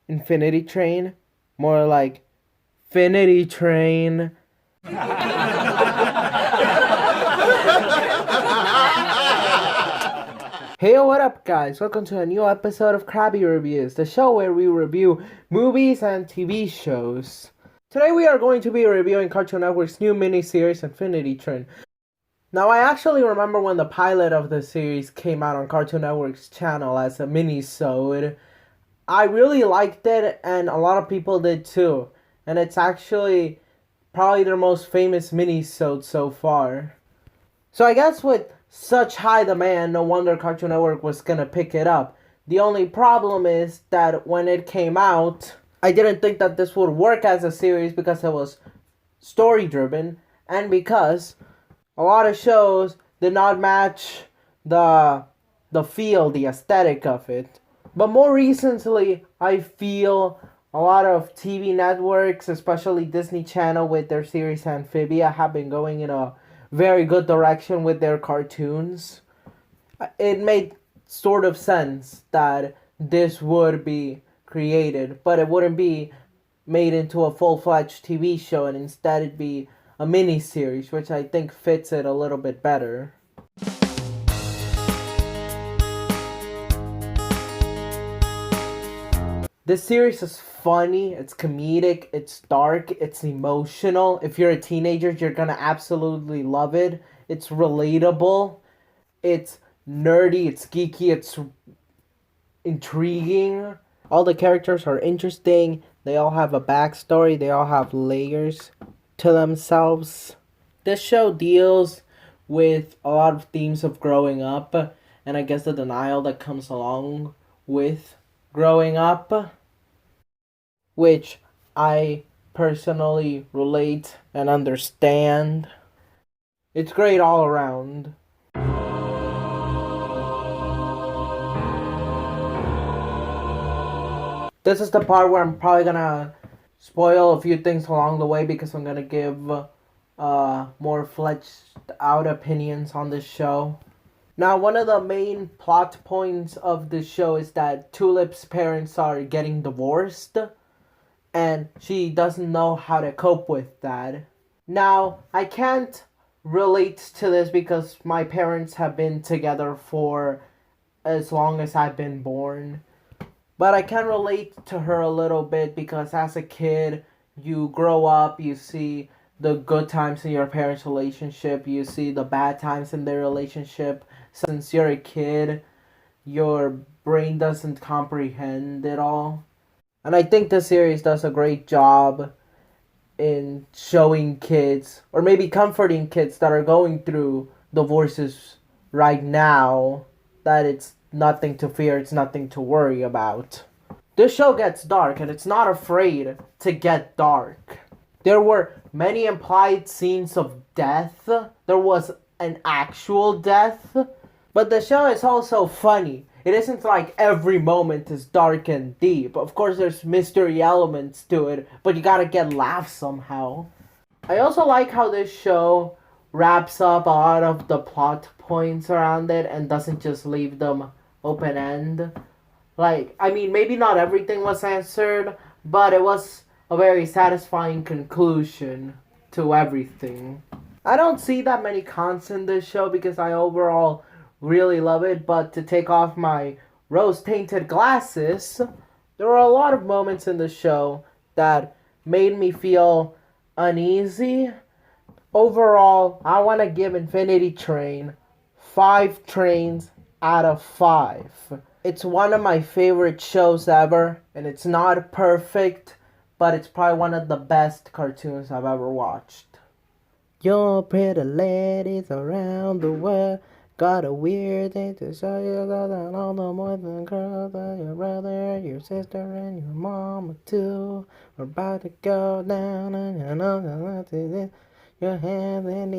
Infinity Train. More like Finity Train. Hey, what up, guys? Welcome to a new episode of Crabby Reviews, the show where we review movies and TV shows. Today we are going to be reviewing Cartoon Network's new miniseries, Infinity Train. Now, I actually remember when the pilot of the series came out on Cartoon Network's channel as a mini-sode. I really liked it, and a lot of people did too. And it's actually probably their most famous mini-sode so far. So I guess with such high demand, no wonder Cartoon Network was gonna pick it up. The only problem is that when it came out, I didn't think that this would work as a series because it was story driven and because a lot of shows did not match the feel, the aesthetic of it. But more recently, I feel a lot of TV networks, especially Disney Channel with their series Amphibia, have been going in a very good direction with their cartoons. It made sort of sense that this would be created, but it wouldn't be made into a full-fledged TV show, and instead it'd be a mini-series, which I think fits it a little bit better. This series is funny, it's comedic, it's dark, it's emotional. If you're a teenager, you're gonna absolutely love it. It's relatable, it's nerdy, it's geeky, it's intriguing. All the characters are interesting, they all have a backstory, they all have layers to themselves. This show deals with a lot of themes of growing up, and I guess the denial that comes along with growing up, which I personally relate and understand. It's great all around. This is the part where I'm probably gonna spoil a few things along the way because I'm gonna give more fleshed out opinions on this show. Now, one of the main plot points of the show is that Tulip's parents are getting divorced, and she doesn't know how to cope with that. Now, I can't relate to this because my parents have been together for as long as I've been born. But I can relate to her a little bit because as a kid, you grow up, you see the good times in your parents' relationship, you see the bad times in their relationship. Since you're a kid, your brain doesn't comprehend it all. And I think the series does a great job in showing kids, or maybe comforting kids that are going through divorces right now, that it's nothing to fear, it's nothing to worry about. This show gets dark, and it's not afraid to get dark. There were many implied scenes of death. There was an actual death. But the show is also funny. It isn't like every moment is dark and deep. Of course, there's mystery elements to it, but you gotta get laughs somehow. I also like how this show wraps up a lot of the plot points around it and doesn't just leave them open end. Like, I mean, maybe not everything was answered, but it was a very satisfying conclusion to everything. I don't see that many cons in this show because I overall really love it, but to take off my rose-tinted glasses, there were a lot of moments in the show that made me feel uneasy. Overall, I want to give Infinity Train 5 trains out of 5. It's one of my favorite shows ever, and it's not perfect, but it's probably one of the best cartoons I've ever watched. Your pretty ladies around the world got a weird thing to show you that all the boys and girls and your brother, your sister, and your mama too are about to go down, and you know that this your hands in the